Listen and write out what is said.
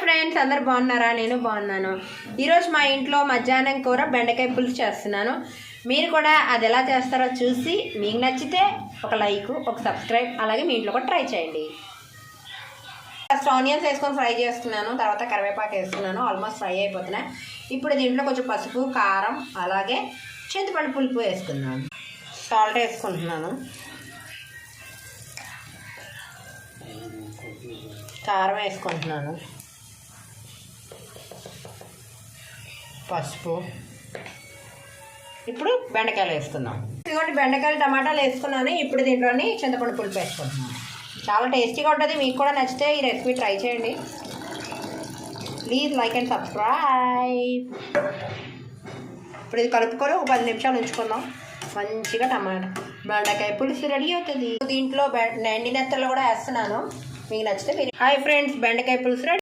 Friends, అందరు బాగున్నారా? నేను బాగున్నాను. ఈరోజు మా ఇంట్లో మధ్యాహ్నం కూర బెండకాయ పులుసు చేస్తున్నాను. మీరు కూడా అది ఎలా చేస్తారో చూసి మీకు నచ్చితే ఒక లైక్, ఒక సబ్స్క్రైబ్, అలాగే మీ ఇంట్లో కూడా ట్రై చేయండి. ఫస్ట్ ఆనియన్స్ వేసుకొని ఫ్రై చేస్తున్నాను, తర్వాత కరివేపాకు వేస్తున్నాను. ఆల్మోస్ట్ ఫ్రై అయిపోతున్నాయి. ఇప్పుడు దీంట్లో కొంచెం పసుపు, కారం, అలాగే చింతపండు పులుపు వేసుకున్నాను. సాల్ట్ వేసుకుంటున్నాను, కారం వేసుకుంటున్నాను, పసుపు. ఇప్పుడు బెండకాయలు వేసుకుందాం. ఇదిగోండి బెండకాయలు, టమాటాలు వేసుకున్నాను. ఇప్పుడు దీంట్లోని చింతపండు పులుపు వేసుకుంటున్నాను. చాలా టేస్టీగా ఉంటుంది. మీకు కూడా నచ్చితే ఈ రెసిపీ ట్రై చేయండి. Please like and subscribe. ఇప్పుడు ఇది కలుపుకొని ఒక 10 నిమిషాలు ఉంచుకుందాం. మంచిగా బెండకాయ పులుసు రెడీ అవుతుంది. దీంట్లో ఎండి నెత్తలు కూడా వేస్తున్నాను. మీకు నచ్చితే మీరు. హాయ్ ఫ్రెండ్స్, బెండకాయ పులుసు రెడీ.